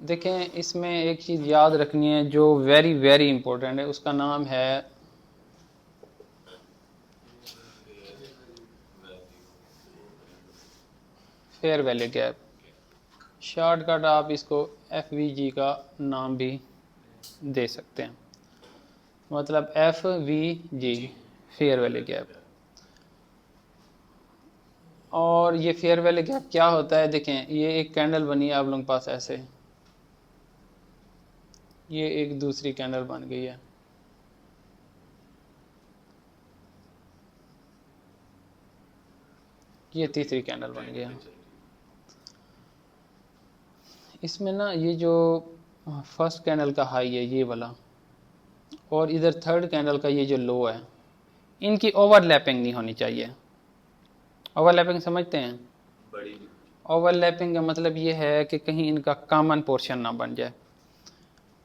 देखें, इसमें एक चीज़ याद रखनी है जो वेरी वेरी इंपॉर्टेंट है, उसका नाम है फेयर वैल्यू गैप। शॉर्टकट आप इसको FVG का नाम भी दे सकते हैं, मतलब FVG, फेयर वैल्यू गैप। और ये फेयर वैल्यू गैप क्या होता है, देखें ये एक कैंडल बनी है आप लोगों के पास ऐसे, ये एक दूसरी कैंडल बन गई है, ये तीसरी कैंडल बन गई है। इसमें ना ये जो फर्स्ट कैंडल का हाई है ये वाला, और इधर थर्ड कैंडल का ये जो लो है, इनकी ओवरलैपिंग नहीं होनी चाहिए। ओवरलैपिंग समझते हैं? ओवरलैपिंग का मतलब ये है कि कहीं इनका कॉमन पोर्शन ना बन जाए।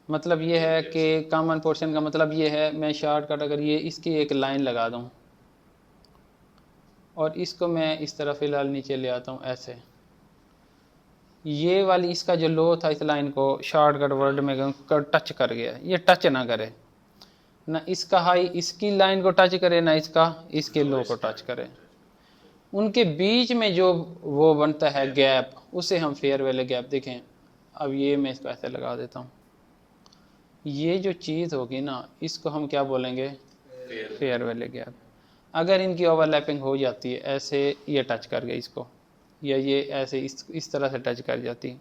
मतलब ये है कि कॉमन पोर्शन का मतलब ये है, मैं शॉर्टकट अगर ये इसकी एक लाइन लगा दूं और इसको मैं इस तरह फिलहाल नीचे ले आता हूं ऐसे, ये वाली इसका जो लो था इस लाइन को शॉर्टकट वर्ड में टच कर गया, ये टच ना करे, ना इसका हाई इसकी लाइन को टच करे, ना इसका इसके लो को टच करे। उनके बीच में जो वो बनता है गैप, उसे हम फेयर वैल्यू गैप। देखें अब ये मैं इसको ऐसे लगा देता हूँ, ये जो चीज़ होगी ना इसको हम क्या बोलेंगे, फेयर वैल्यू गैप। अगर इनकी ओवरलैपिंग हो जाती है ऐसे, ये टच कर गई इसको, या ये ऐसे इस तरह से टच कर जाती,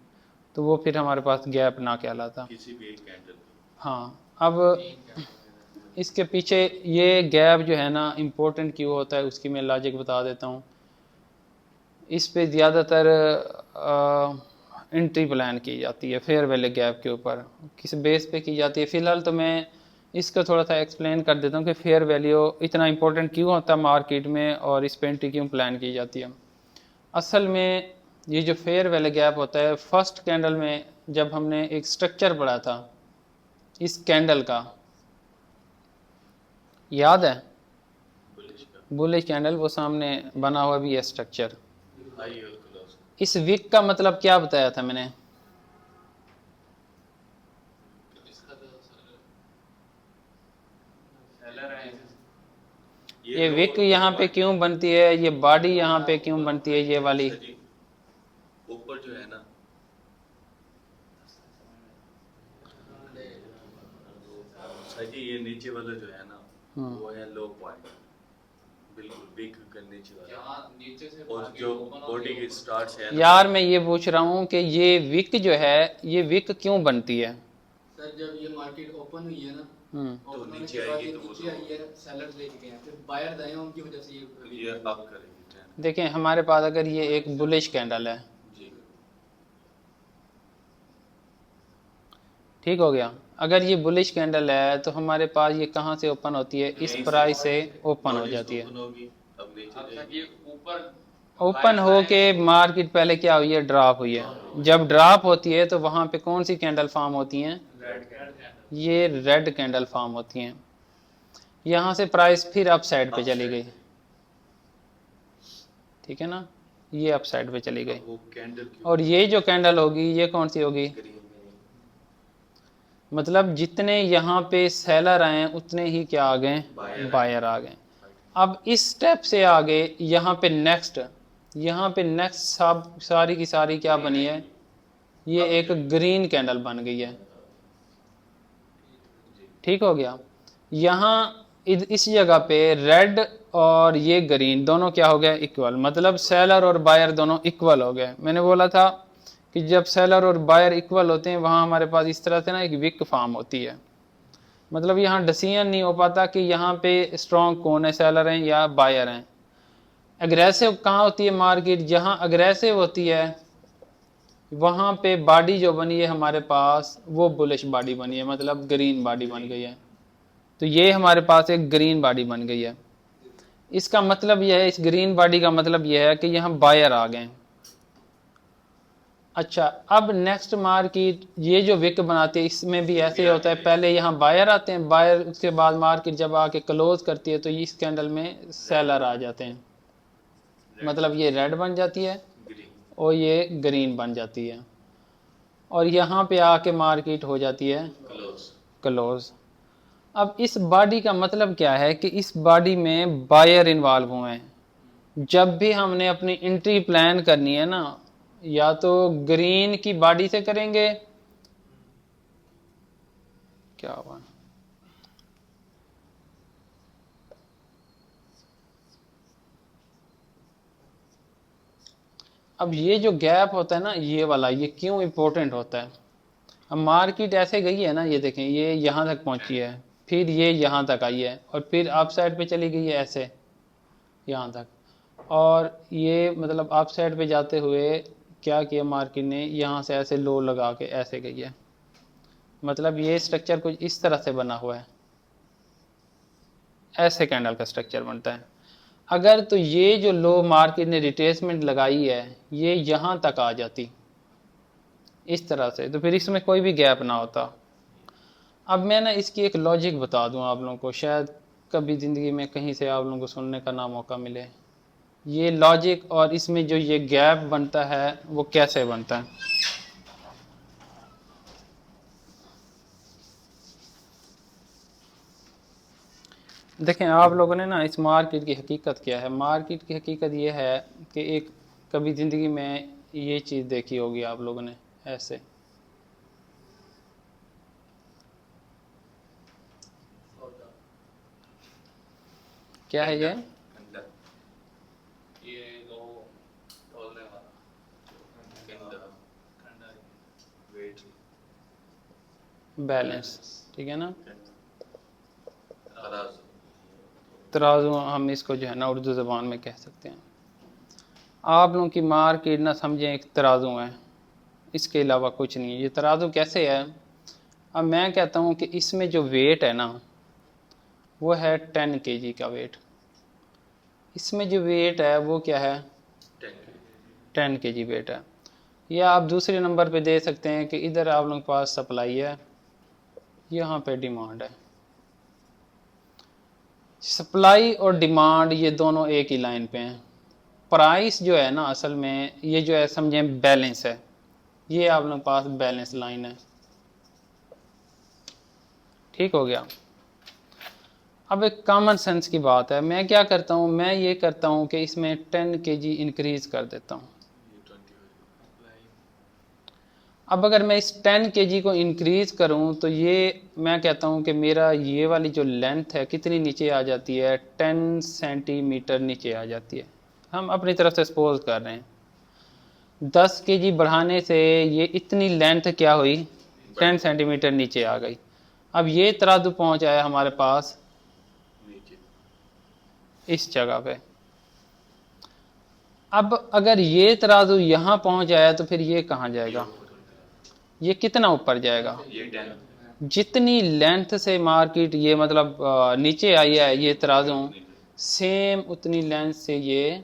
तो वो फिर हमारे पास गैप ना कहलाता किसी भी एक कैंडल। हाँ, अब इसके पीछे ये गैप जो है ना इम्पोर्टेंट क्यों होता है उसकी मैं लॉजिक बता देता हूँ। इस पे ज़्यादातर एंट्री प्लान की जाती है फेयर वैल्यू गैप के ऊपर, किस बेस पे की जाती है। फ़िलहाल तो मैं इसको थोड़ा सा एक्सप्लेन कर देता हूँ कि फेयर वैल्यू इतना इंपॉर्टेंट क्यों होता है मार्केट में और इस पे एंट्री क्यों प्लान की जाती है। असल में ये जो फेयर वैल्यू गैप होता है, फर्स्ट कैंडल में जब हमने एक स्ट्रक्चर पढ़ा था इस कैंडल का, याद है? बुलिश कैंडल, वो सामने बना हुआ भी है स्ट्रक्चर। इस विक का मतलब क्या बताया था मैंने? ये विक यहाँ पे क्यों बनती है, ये बॉडी यहाँ पे क्यों बनती है, ये वाली ऊपर जो है ना, सही ये नीचे वाला जो है ना, वो है लो पॉइंट, बिल्कुल बिग का नीचे वाला, नीचे से और जो बॉडी की स्टार्ट है ना। यार मैं ये पूछ रहा हूँ कि ये विक जो है, ये विक क्यों बनती है? सर जब ये मार्केट ओपन हुई है ना, तो नीचे आएगी, तो नीचे आई है, सेलर्स लेके गए हैं, फिर बायर आए हैं, उनकी वजह से ये अप करेगी। देखें हमारे पास अगर ये एक बुलिश कैंडल है, ठीक हो गया, अगर ये बुलिश कैंडल है तो हमारे पास ये कहाँ से ओपन होती है, इस प्राइस से ओपन हो जाती है। ओपन हो के मार्केट पहले क्या हुई है, ड्रॉप हुई है। जब ड्रॉप होती है तो वहां पे कौन सी कैंडल फॉर्म होती हैं, ये रेड कैंडल फॉर्म होती हैं। यहाँ से प्राइस फिर अप साइड पे चली गई, ठीक है ना, ये अप साइड पे चली गई। और ये जो कैंडल होगी ये कौन सी होगी, मतलब जितने यहाँ पे सेलर आए उतने ही क्या आ गए, बायर आ गए। अब इस स्टेप से आगे यहाँ पे नेक्स्ट, यहाँ पे नेक्स्ट सब सारी की सारी क्या बनी है, ये एक ग्रीन कैंडल बन गई है, ठीक हो गया। यहाँ इस जगह पे रेड और ये ग्रीन दोनों क्या हो गए, इक्वल, मतलब सेलर और बायर दोनों इक्वल हो गए। मैंने बोला था कि जब सेलर और बायर इक्वल होते हैं वहाँ हमारे पास इस तरह से ना एक विक फॉर्म होती है, मतलब यहाँ डिसीजन नहीं हो पाता कि यहाँ पे स्ट्रॉन्ग कौन है, सेलर हैं या बायर हैं। अग्रेसिव कहाँ होती है मार्केट, जहाँ अग्रेसिव होती है वहाँ पे बॉडी जो बनी है हमारे पास वो बुलिश बॉडी बनी है, मतलब ग्रीन बॉडी बन गई है। तो ये हमारे पास एक ग्रीन बॉडी बन गई है। इसका मतलब यह है, इस ग्रीन बॉडी का मतलब यह है कि यहाँ बायर आ गए। अच्छा, अब नेक्स्ट मार्केट ये जो विक बनाती है इसमें भी ऐसे ही होता है, पहले यहाँ बायर आते हैं, बायर उसके बाद मार्केट जब आके क्लोज करती है तो इस कैंडल में सेलर आ जाते हैं, मतलब ये रेड बन जाती है और ये ग्रीन बन जाती है। और यहाँ पे आके मार्केट हो जाती है क्लोज। क्लोज। अब इस बॉडी का मतलब क्या है कि इस बॉडी में बायर इन्वॉल्व हुए हैं। जब भी हमने अपनी एंट्री प्लान करनी है ना, या तो ग्रीन की बॉडी से करेंगे, क्या हुआ, अब ये जो गैप होता है ना ये वाला, ये क्यों इंपॉर्टेंट होता है। अब मार्केट ऐसे गई है ना, ये देखें ये यहाँ तक पहुंची है, फिर ये यहाँ तक आई है और फिर अप साइड पे चली गई है ऐसे यहाँ तक, और ये मतलब अप साइड पे जाते हुए क्या किया मार्केट ने, यहाँ से ऐसे लो लगा के ऐसे गई है। मतलब ये स्ट्रक्चर कुछ इस तरह से बना हुआ है, ऐसे कैंडल का स्ट्रक्चर बनता है। अगर तो ये जो लो मार्केट ने रिट्रेसमेंट लगाई है ये यहाँ तक आ जाती इस तरह से, तो फिर इसमें कोई भी गैप ना होता। अब मैं ना इसकी एक लॉजिक बता दूं आप लोगों को, शायद कभी ज़िंदगी में कहीं से आप लोगों को सुनने का ना मौका मिले। ये लॉजिक और इसमें जो ये गैप बनता है वो कैसे बनता है। देखें आप लोगों ने ना इस मार्केट की हकीकत क्या है। मार्केट की हकीकत ये है कि एक कभी ज़िंदगी में ये चीज़ देखी होगी आप लोगों ने, ऐसे क्या है ये लो तोलने वाला वेट बैलेंस, ठीक है ना, तराजू। तराजू हम इसको जो है ना उर्दू ज़बान में कह सकते हैं। आप लोगों की मार्केट ना समझें एक तराजू है, इसके अलावा कुछ नहीं है। ये तराजू कैसे है, अब मैं कहता हूँ कि इसमें जो वेट है ना वो है 10 kg का वेट। इसमें जो वेट है वो क्या है, 10 kg वेट है। या आप दूसरे नंबर पे दे सकते हैं कि इधर आप लोगों के पास सप्लाई है, यहाँ पे डिमांड है। सप्लाई और डिमांड ये दोनों एक ही लाइन पे हैं। प्राइस जो है ना असल में ये जो है समझें बैलेंस है, ये आप लोगों के पास बैलेंस लाइन है, ठीक हो गया। अब एक कॉमन सेंस की बात है, मैं क्या करता हूँ, मैं ये करता हूँ कि इसमें 10 kg इंक्रीज कर देता हूँ। अब अगर मैं इस 10 kg को इंक्रीज करूं तो ये मैं कहता हूं कि मेरा ये वाली जो लेंथ है कितनी नीचे आ जाती है, 10 सेंटीमीटर नीचे आ जाती है। हम अपनी तरफ से सपोज कर रहे हैं 10 kg बढ़ाने से ये इतनी लेंथ क्या हुई, 10 सेंटीमीटर नीचे आ गई। अब ये तराजू पहुंच आया हमारे पास इस जगह पे। अब अगर ये तराजू यहाँ पहुंच जाया तो फिर ये कहाँ जाएगा, ये कितना ऊपर जाएगा, जितनी लेंथ से मार्केट ये मतलब नीचे आई है ये तराजू, सेम उतनी लेंथ से ये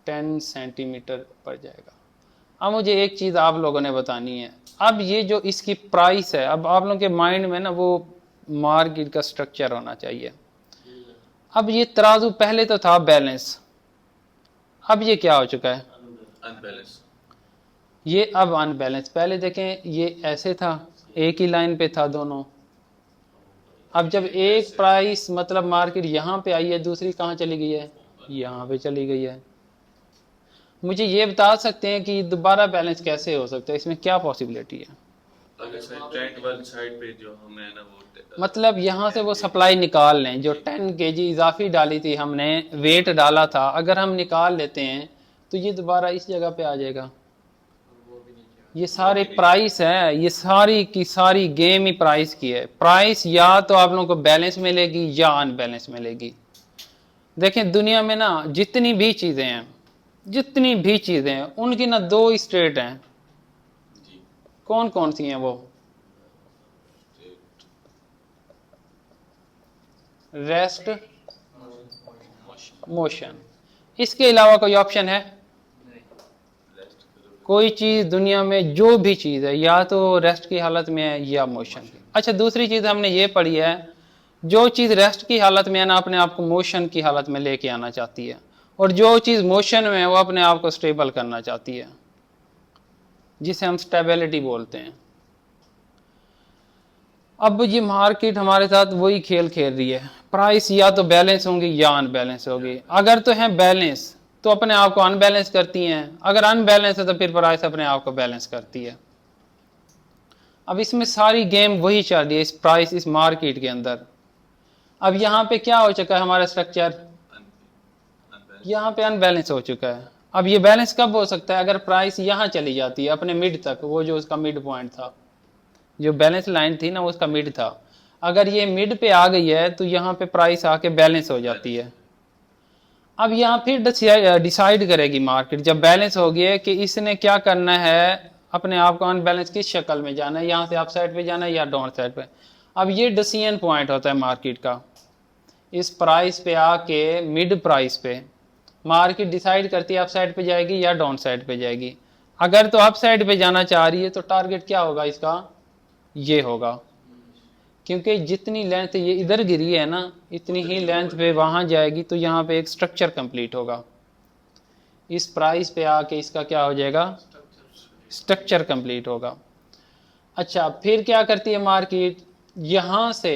10 सेंटीमीटर ऊपर जाएगा। अब मुझे एक चीज़ आप लोगों ने बतानी है। अब ये जो इसकी प्राइस है, अब आप लोगों के माइंड में ना वो मार्केट का स्ट्रक्चर होना चाहिए। अब ये तराजू पहले तो था बैलेंस, अब ये क्या हो चुका है, अनबैलेंस। ये अब अनबैलेंस। पहले देखें ये ऐसे था, एक ही लाइन पे था दोनों। अब जब एक प्राइस मतलब मार्केट यहाँ पे आई है, दूसरी कहाँ चली गई है, यहाँ पे चली गई है। मुझे ये बता सकते हैं कि दोबारा बैलेंस कैसे हो सकता है, इसमें क्या पॉसिबिलिटी है। अगर ट्रेंड वाली साइड पे जो हमें ना वो मतलब यहाँ से वो सप्लाई निकाल लें, जो 10 kg इजाफी डाली थी हमने, वेट डाला था, अगर हम निकाल लेते हैं तो ये दोबारा इस जगह पे आ जाएगा। ये सारे प्राइस है, ये सारी की सारी गेम ही प्राइस की है। प्राइस या तो आप लोगों को बैलेंस मिलेगी या अनबैलेंस मिलेगी। देखें दुनिया में ना जितनी भी चीजें हैं, जितनी भी चीजें हैं उनकी ना दो स्टेट हैं। कौन कौन सी हैं वो, रेस्ट, मोशन। इसके अलावा कोई ऑप्शन है, कोई चीज दुनिया में जो भी चीज है या तो रेस्ट की हालत में है या मोशन की। अच्छा दूसरी चीज हमने ये पढ़ी है, जो चीज रेस्ट की हालत में है ना अपने आप को मोशन की हालत में लेके आना चाहती है, और जो चीज मोशन में है वो अपने आप को स्टेबल करना चाहती है। जिसे हम स्टेबिलिटी बोलते हैं। अब ये मार्केट हमारे साथ वही खेल खेल रही है, प्राइस या तो बैलेंस होंगी या अनबैलेंस होगी। अगर तो है बैलेंस तो अपने आप को अनबैलेंस करती हैं, अगर अनबैलेंस है तो फिर प्राइस अपने आप को बैलेंस करती है। अब इसमें सारी गेम वही चल रही है इस प्राइस, इस मार्केट के अंदर। अब यहाँ पे क्या हो चुका है हमारा स्ट्रक्चर, यहाँ पे अनबैलेंस हो चुका है। अब ये बैलेंस कब हो सकता है, अगर प्राइस यहाँ चली जाती है अपने मिड तक, वो जो उसका मिड पॉइंट था, जो बैलेंस लाइन थी ना वो उसका मिड था, अगर ये मिड पे आ गई है तो यहाँ पे प्राइस आके बैलेंस हो जाती है। अब यहाँ फिर डिसाइड करेगी मार्केट जब बैलेंस हो गई है कि इसने क्या करना है, अपने आप को अनबैलेंस किस शक्ल में जाना है, यहाँ से अप साइड पे जाना है या डाउन साइड पे। अब ये डिसीजन पॉइंट होता है मार्केट का, इस प्राइस पे आके मिड प्राइस पे मार्केट डिसाइड करती है अप साइड पे जाएगी या डाउन साइड पे जाएगी। अगर तो अप साइड पे जाना चाह रही है तो टारगेट क्या होगा इसका, ये होगा, क्योंकि जितनी लेंथ ये इधर गिरी है ना इतनी ही लेंथ पे वहां जाएगी, तो यहाँ पे एक स्ट्रक्चर कंप्लीट होगा। इस प्राइस पे आके इसका क्या हो जाएगा, स्ट्रक्चर कंप्लीट होगा। अच्छा, फिर क्या करती है मार्केट, यहां से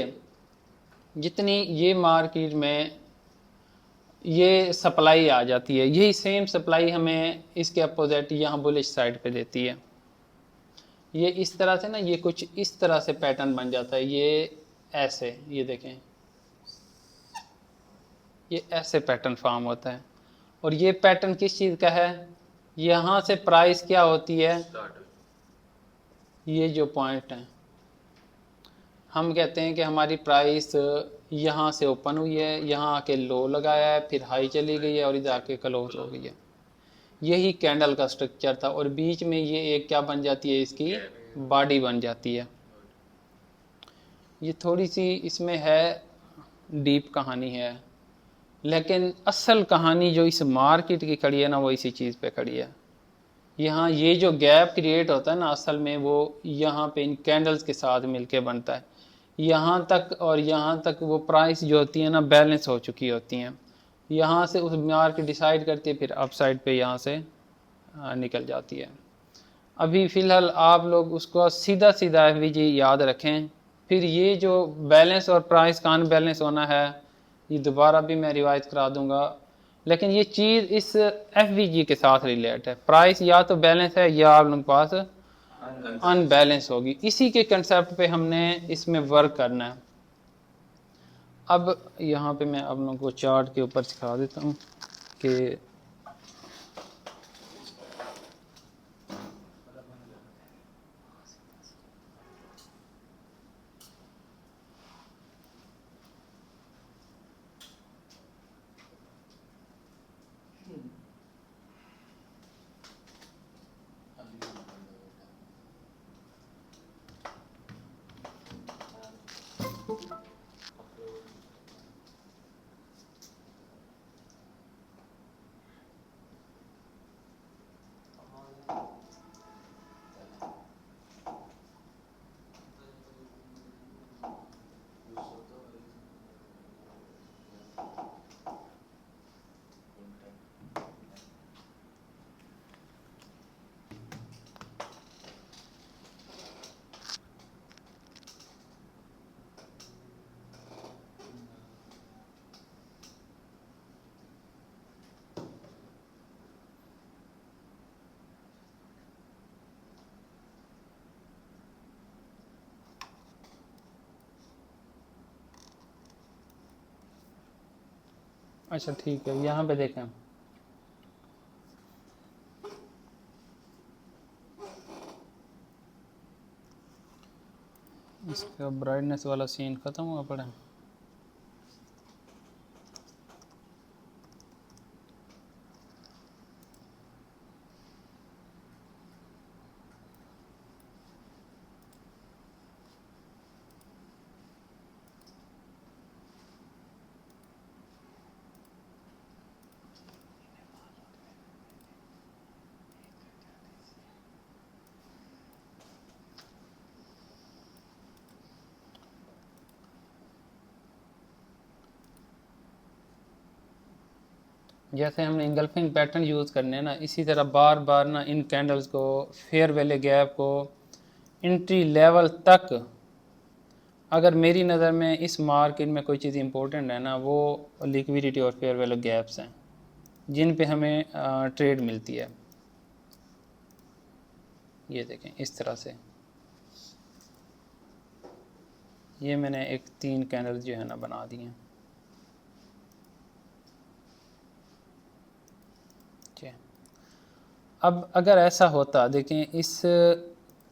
जितनी ये मार्केट में ये सप्लाई आ जाती है, यही सेम सप्लाई हमें इसके अपोजिट यहाँ बुलिश साइड पे देती है। ये इस तरह से ना, ये कुछ इस तरह से पैटर्न बन जाता है, ये ऐसे, ये देखें ये ऐसे पैटर्न फॉर्म होता है। और ये पैटर्न किस चीज़ का है, यहाँ से प्राइस क्या होती है, ये जो पॉइंट है हम कहते हैं कि हमारी प्राइस यहाँ से ओपन हुई है, यहाँ आके लो लगाया है, फिर हाई चली गई है और इधर आके क्लोज हो गई है। यही कैंडल का स्ट्रक्चर था, और बीच में ये एक क्या बन जाती है, इसकी बॉडी बन जाती है। ये थोड़ी सी इसमें है डीप कहानी है, लेकिन असल कहानी जो इस मार्केट की खड़ी है ना वो इसी चीज़ पे खड़ी है। यहाँ ये जो गैप क्रिएट होता है ना असल में वो यहाँ पे इन कैंडल्स के साथ मिलके बनता है। यहाँ तक और यहाँ तक वो प्राइस जो होती है ना बैलेंस हो चुकी होती हैं, यहाँ से उस मार्केट डिसाइड करती है, फिर अप साइड पे यहाँ से निकल जाती है। अभी फ़िलहाल आप लोग उसको सीधा सीधा FVG याद रखें, फिर ये जो बैलेंस और प्राइस का अनबैलेंस होना है ये दोबारा भी मैं रिवाइज करा दूंगा, लेकिन ये चीज़ इस FVG के साथ रिलेट है। प्राइस या तो बैलेंस है या आप लोगों के पास अनबैलेंस होगी, इसी के कंसेप्ट पे हमने इसमें वर्क करना है। अब यहाँ पे मैं आप लोगों को चार्ट के ऊपर सिखा देता हूँ कि अच्छा ठीक है, यहाँ पे देखें इसका ब्राइटनेस वाला सीन ख़त्म हुआ पड़ा है। जैसे हमने इंगल्फिंग पैटर्न यूज़ करने हैं ना, इसी तरह बार बार ना इन कैंडल्स को, फेयर वैल्यू गैप को, एंट्री लेवल तक, अगर मेरी नज़र में इस मार्केट में कोई चीज़ इंपॉर्टेंट है ना, वो लिक्विडिटी और फेयर वैल्यू गैप्स हैं जिन पे हमें ट्रेड मिलती है। ये देखें इस तरह से, ये मैंने एक 3 कैंडल जो है ना बना दी हैं। ठीक है, अब अगर ऐसा होता, देखें इस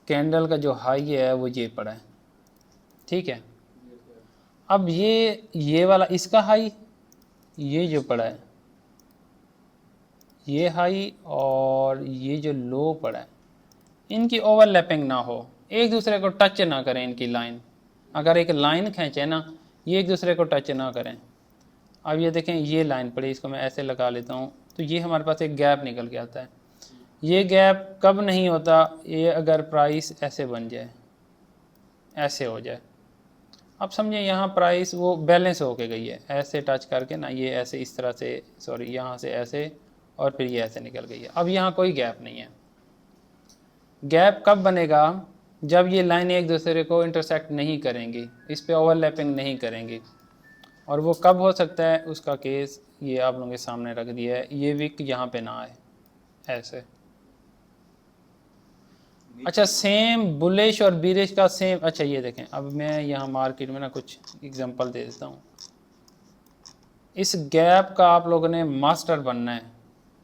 कैंडल का जो हाई है वो ये पड़ा है, ठीक है। अब ये वाला इसका हाई, ये जो पड़ा है ये हाई, और ये जो लो पड़ा है, इनकी ओवरलैपिंग ना हो, एक दूसरे को टच ना करें इनकी लाइन। अगर एक लाइन खींचे ना, ये एक दूसरे को टच ना करें। अब ये देखें ये लाइन पड़ी, इसको मैं ऐसे लगा लेता हूँ, तो ये हमारे पास एक गैप निकल के आता है। ये गैप कब नहीं होता, ये अगर प्राइस ऐसे बन जाए, ऐसे हो जाए। अब समझें यहाँ प्राइस वो बैलेंस होके गई है, ऐसे टच करके ना, ये ऐसे इस तरह से, सॉरी यहाँ से ऐसे, और फिर ये ऐसे निकल गई है। अब यहाँ कोई गैप नहीं है। गैप कब बनेगा, जब ये लाइन एक दूसरे को इंटरसेक्ट नहीं करेंगी, इस पे ओवरलैपिंग नहीं करेंगी। और वो कब हो सकता है, उसका केस ये आप लोगों के सामने रख दिया है। ये विक यहाँ पे ना आए ऐसे। अच्छा, सेम बुलिश और बीरिश का सेम। अच्छा ये देखें, अब मैं यहाँ मार्केट में ना कुछ एग्जांपल दे देता हूँ। इस गैप का आप लोगों ने मास्टर बनना है,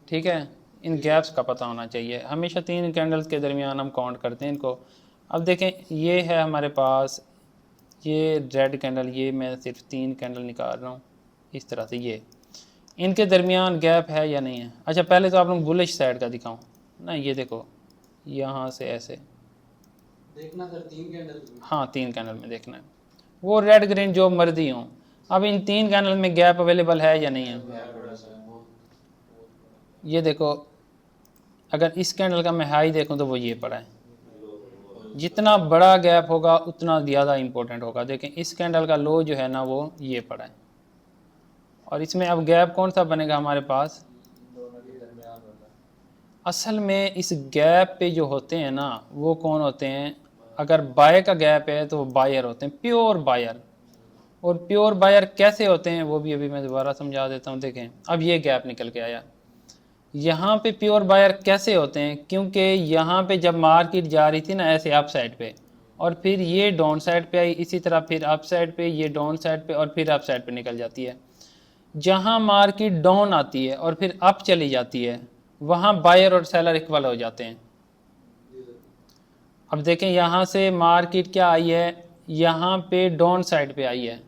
ठीक है। इन गैप्स का पता होना चाहिए। हमेशा 3 कैंडल्स के दरमियान हम काउंट करते हैं इनको। अब देखें ये है हमारे पास ये रेड कैंडल, ये मैं सिर्फ 3 कैंडल निकाल रहा हूँ इस तरह से। ये इनके दरमियान गैप है या नहीं है। अच्छा पहले तो आप लोग बुलिश साइड का दिखाऊं ना, ये देखो यहाँ से ऐसे देखना सर 3 कैंडल। हाँ 3 कैंडल में देखना है, वो रेड ग्रीन जो मर्जी हो। अब इन 3 कैंडल में गैप अवेलेबल है या नहीं है। ये देखो, अगर इस कैंडल का मैं हाई देखूं तो वो ये पड़ा है। जितना बड़ा गैप होगा उतना ज़्यादा इम्पोर्टेंट होगा। देखें इस कैंडल का लो जो है ना वो ये पड़ा है, और इसमें अब गैप कौन सा बनेगा हमारे पास। असल में इस गैप पे जो होते हैं ना वो कौन होते हैं, अगर बाय का गैप है तो वो बायर होते हैं, प्योर बायर। और प्योर बायर कैसे होते हैं वो भी अभी मैं दोबारा समझा देता हूँ। देखें अब ये गैप निकल के आया, यहाँ पे प्योर बायर कैसे होते हैं, क्योंकि यहाँ पे जब मार्केट जा रही थी ना ऐसे अप साइड पे, और फिर ये डाउन साइड पे आई, इसी तरह फिर अप साइड पे, ये डाउन साइड पे, और फिर अप साइड पे निकल जाती है। जहाँ मार्केट डाउन आती है और फिर अप चली जाती है, वहाँ बायर और सेलर इक्वल हो जाते हैं। अब देखें यहाँ से मार्केट क्या आई है, यहाँ पे डाउन साइड पे आई है,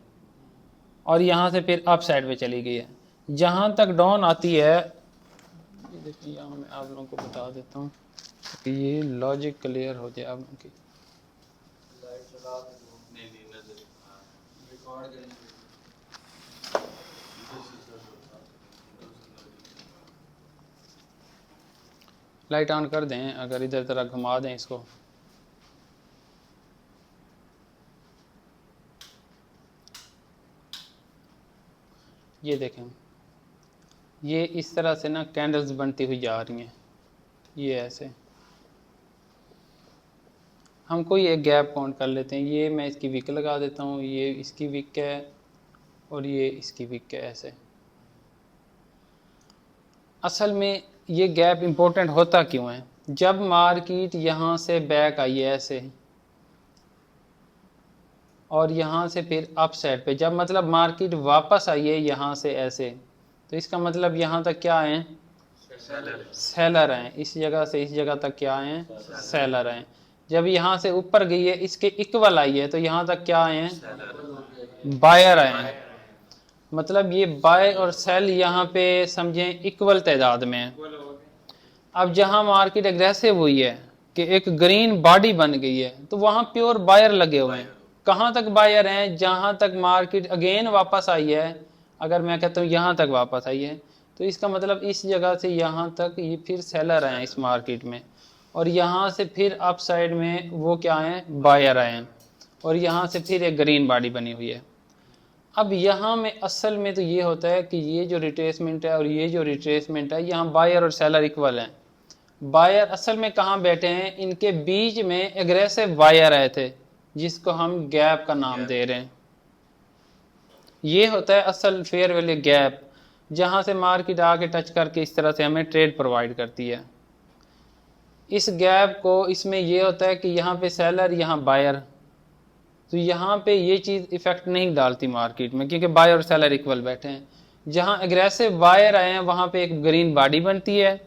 और यहाँ से फिर अप साइड पे चली गई है। जहाँ तक डाउन आती है, देखिए यहाँ मैं आप लोगों को बता देता हूँ कि ये लॉजिक क्लियर हो जाए आप लोगों की। लाइट ऑन कर दें, अगर इधर तरह घुमा दें इसको। ये देखें, ये इस तरह से ना कैंडल्स बनती हुई जा रही हैं, ये ऐसे। हम कोई एक गैप काउंट कर लेते हैं। ये मैं इसकी विक लगा देता हूँ, ये इसकी विक है, और ये इसकी विक है ऐसे। असल में ये गैप इम्पोर्टेंट होता क्यों है, जब मार्केट यहाँ से बैक आई है ऐसे, और यहाँ से फिर अप साइड पे, जब मतलब मार्केट वापस आई है यहाँ से ऐसे, तो इसका मतलब यहाँ तक क्या आए, सेलर हैं। इस जगह से इस जगह तक क्या आए हैं, सेलर हैं। जब यहाँ से ऊपर गई है इसके इक्वल आई है, तो यहाँ तक क्या आए हैं, बायर आए हैं। मतलब ये बाय और सेल यहाँ पे समझें इक्वल तादाद में है। अब जहाँ मार्केट एग्रेसिव हुई है कि एक ग्रीन बॉडी बन गई है, तो वहाँ प्योर बायर लगे हुए हैं। कहाँ तक बायर हैं, जहाँ तक मार्केट अगेन वापस आई है। अगर मैं कहता हूँ यहाँ तक वापस आई है, तो इसका मतलब इस जगह से यहाँ तक ये फिर सेलर आए हैं इस मार्केट में, और यहाँ से फिर अप साइड में वो क्या आए हैं, बायर आए हैं, और यहाँ से फिर एक ग्रीन बॉडी बनी हुई है। अब यहाँ में असल में तो ये होता है कि ये जो रिट्रेसमेंट है और ये जो रिट्रेसमेंट है, यहाँ बायर और सेलर इक्वल हैं। बायर असल में कहाँ बैठे हैं, इनके बीच में एग्रेसिव बायर आए थे जिसको हम गैप का नाम दे रहे हैं। ये होता है असल फेयर वैल्यू गैप, जहाँ से मार्केट आके टच करके इस तरह से हमें ट्रेड प्रोवाइड करती है। इस गैप को, इसमें ये होता है कि यहाँ पे सेलर, यहाँ बायर, तो यहाँ पे ये चीज़ इफेक्ट नहीं डालती मार्केट में क्योंकि बायर और सेलर इक्वल बैठे हैं। जहाँ एग्रेसिव बायर आए हैं वहाँ पे एक ग्रीन बॉडी बनती है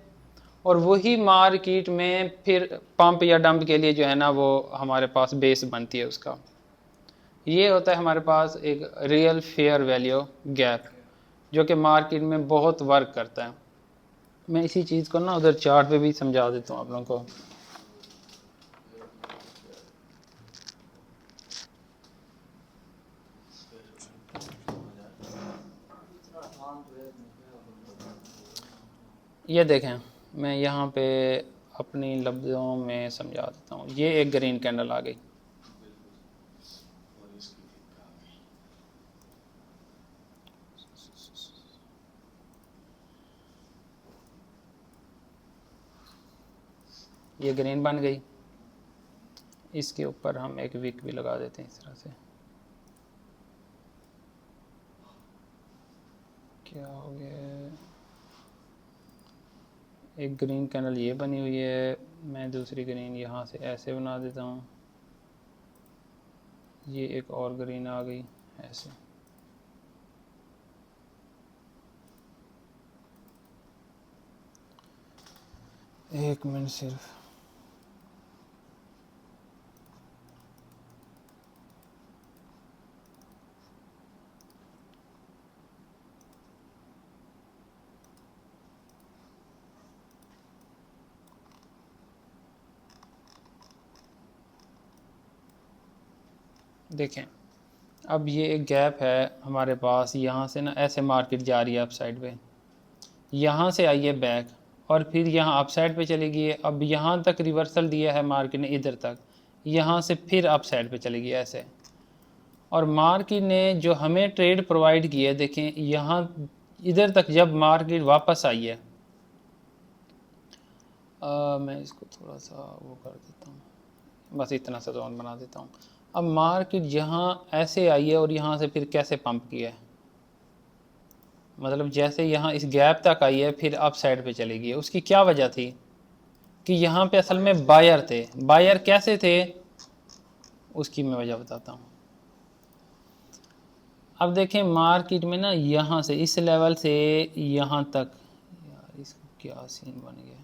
और वही मार्केट में फिर पंप या डंप के लिए जो है ना वो हमारे पास बेस बनती है उसका। ये होता है हमारे पास एक रियल फेयर वैल्यू गैप जो कि मार्केट में बहुत वर्क करता है। मैं इसी चीज़ को ना उधर चार्ट पे भी समझा देता हूँ आप लोगों को। ये देखें, मैं यहाँ पे अपनी लफ्ज़ों में समझा देता हूँ। ये एक ग्रीन कैंडल आ गई, ये ग्रीन बन गई। इसके ऊपर हम एक विक भी लगा देते हैं इस तरह से। क्या हो गया, एक ग्रीन कैंडल ये बनी हुई है, मैं दूसरी ग्रीन यहाँ से ऐसे बना देता हूँ। ये एक और ग्रीन आ गई ऐसे। एक मिनट सिर्फ, देखें अब ये एक गैप है हमारे पास। यहाँ से ना ऐसे मार्केट जा रही है अप साइड पे, यहाँ से आई है बैक और फिर यहाँ अप साइड पे चली गई है। अब यहाँ तक रिवर्सल दिया है मार्केट ने इधर तक, यहाँ से फिर अप साइड पे चली गई ऐसे। और मार्केट ने जो हमें ट्रेड प्रोवाइड की है, देखें यहाँ इधर तक जब मार्केट वापस आई है, मैं इसको थोड़ा सा वो कर देता हूँ, बस इतना सा जोन बना देता हूँ। अब मार्केट यहाँ ऐसे आई है और यहाँ से फिर कैसे पंप किया है, मतलब जैसे यहाँ इस गैप तक आई है फिर अप साइड पे चली गई है। उसकी क्या वजह थी कि यहाँ पे असल में बायर थे। बायर कैसे थे उसकी मैं वजह बताता हूँ। अब देखें मार्केट में ना यहाँ से इस लेवल से यहाँ तक, यार इसको क्या सीन बन गया,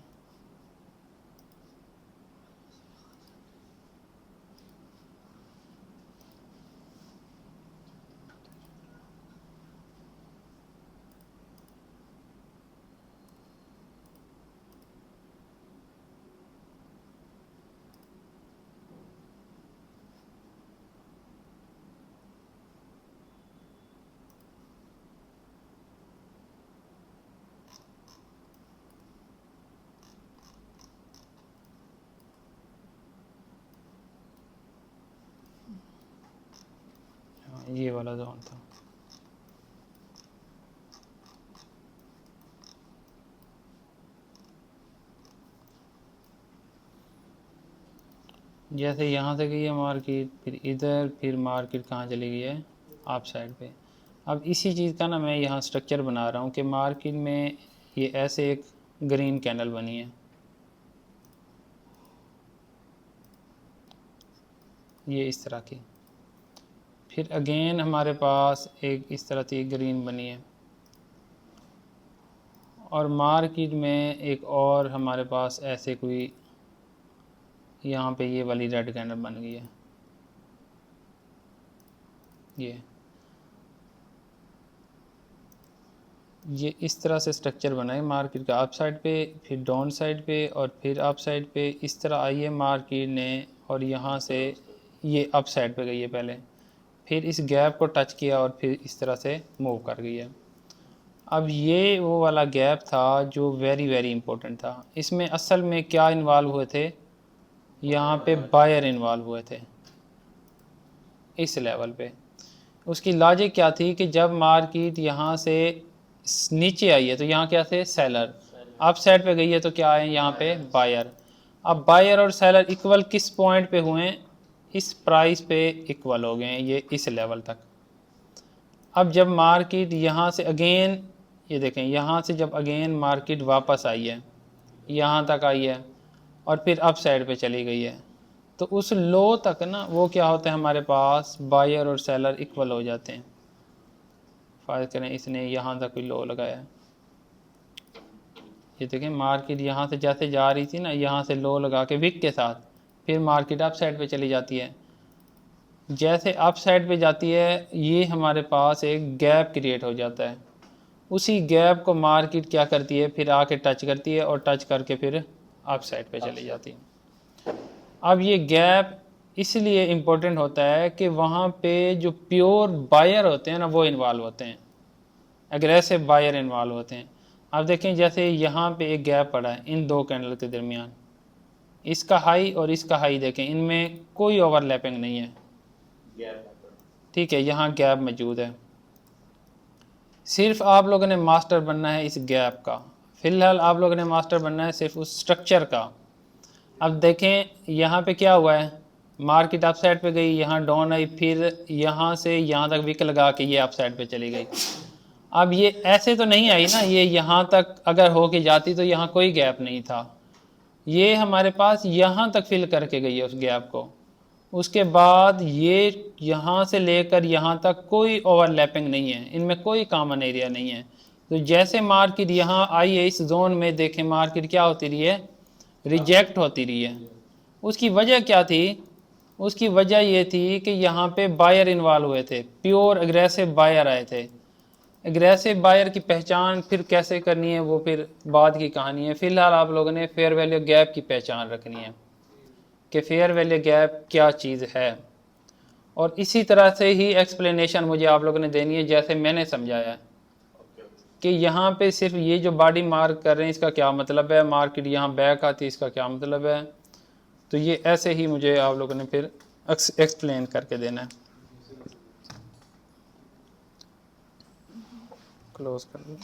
ये वाला जोन था। जैसे यहाँ से गई है मार्केट, फिर इधर, फिर मार्केट कहाँ चली गई है अप साइड पे। अब इसी चीज़ का ना मैं यहाँ स्ट्रक्चर बना रहा हूँ कि मार्केट में ये ऐसे एक ग्रीन कैंडल बनी है, ये इस तरह की। फिर अगेन हमारे पास एक इस तरह की ग्रीन बनी है और मार्केट में एक और हमारे पास ऐसे कोई यहाँ पे ये वाली रेड कैंडल बन गई है। ये इस तरह से स्ट्रक्चर बना है मार्केट का, अप साइड पे फिर डाउन साइड पे और फिर अप साइड पे। इस तरह आई है मार्केट ने और यहाँ से ये अप साइड पे गई है पहले, फिर इस गैप को टच किया और फिर इस तरह से मूव कर गई है। अब ये वो वाला गैप था जो वेरी वेरी इंपॉर्टेंट था। इसमें असल में क्या इन्वॉल्व हुए थे, यहाँ पे बायर इन्वॉल्व हुए थे इस लेवल पे। उसकी लॉजिक क्या थी कि जब मार्केट यहाँ से नीचे आई है तो यहाँ क्या थे सेलर, अप साइड पे गई है तो क्या है यहाँ पे बायर। अब बायर और सेलर इक्वल किस पॉइंट पे हुए हैं, इस प्राइस पे इक्वल हो गए हैं ये इस लेवल तक। अब जब मार्केट यहाँ से अगेन, ये देखें यहाँ से जब अगेन मार्केट वापस आई है, यहाँ तक आई है और फिर अप साइड पे चली गई है, तो उस लो तक ना वो क्या होता है हमारे पास बायर और सेलर इक्वल हो जाते हैं। फाइल करें, इसने यहाँ तक कोई लो लगाया है, ये देखें मार्केट यहाँ से जैसे जा रही थी ना, यहाँ से लो लगा के विक के साथ फिर मार्केट अप साइड पे चली जाती है। जैसे अप साइड पे जाती है ये हमारे पास एक गैप क्रिएट हो जाता है, उसी गैप को मार्केट क्या करती है फिर आके टच करती है और टच करके फिर अप साइड पे चली जाती है। अब ये गैप इसलिए इम्पोर्टेंट होता है कि वहाँ पे जो प्योर बायर होते हैं ना वो इन्वॉल्व होते हैं, एग्रेसिव बायर इन्वॉल्व होते हैं। अब देखें जैसे यहाँ पे एक गैप पड़ा है इन दो कैंडल के दरमियान, इसका हाई और इसका हाई देखें, इनमें कोई ओवरलैपिंग नहीं है, ठीक है, यहाँ गैप मौजूद है। सिर्फ आप लोगों ने मास्टर बनना है इस गैप का, फिलहाल आप लोगों ने मास्टर बनना है सिर्फ उस स्ट्रक्चर का। अब देखें यहाँ पे क्या हुआ है, मार्केट अप साइड पे गई, यहाँ डाउन आई, फिर यहाँ से यहाँ तक विक लगा के ये अप साइड पे चली गई। अब ये ऐसे तो नहीं आई ना, ये यहाँ तक अगर हो के जाती तो यहाँ कोई गैप नहीं था, ये हमारे पास यहाँ तक फिल करके गई है उस गैप को। उसके बाद ये यहाँ से लेकर यहाँ तक कोई ओवरलैपिंग नहीं है, इनमें कोई कॉमन एरिया नहीं है। तो जैसे मार्केट यहाँ आई है इस जोन में, देखें मार्केट क्या होती रही है, रिजेक्ट होती रही है। उसकी वजह क्या थी, उसकी वजह ये थी कि यहाँ पे बायर इन्वॉल्व हुए थे, प्योर एग्रेसिव बायर आए थे। एग्रेसिव बायर की पहचान फिर कैसे करनी है वो फिर बाद की कहानी है। फिलहाल आप लोगों ने फेयर वैल्यू गैप की पहचान रखनी है कि फेयर वैल्यू गैप क्या चीज़ है, और इसी तरह से ही एक्सप्लेनेशन मुझे आप लोगों ने देनी है जैसे मैंने समझाया है कि यहाँ पे सिर्फ ये जो बॉडी मार्क कर रहे हैं इसका क्या मतलब है, मार्केट यहाँ बैक आती है इसका क्या मतलब है। तो ये ऐसे ही मुझे आप लोगों ने फिर एक्सप्लेन करके देना है। क्लोज कर दो।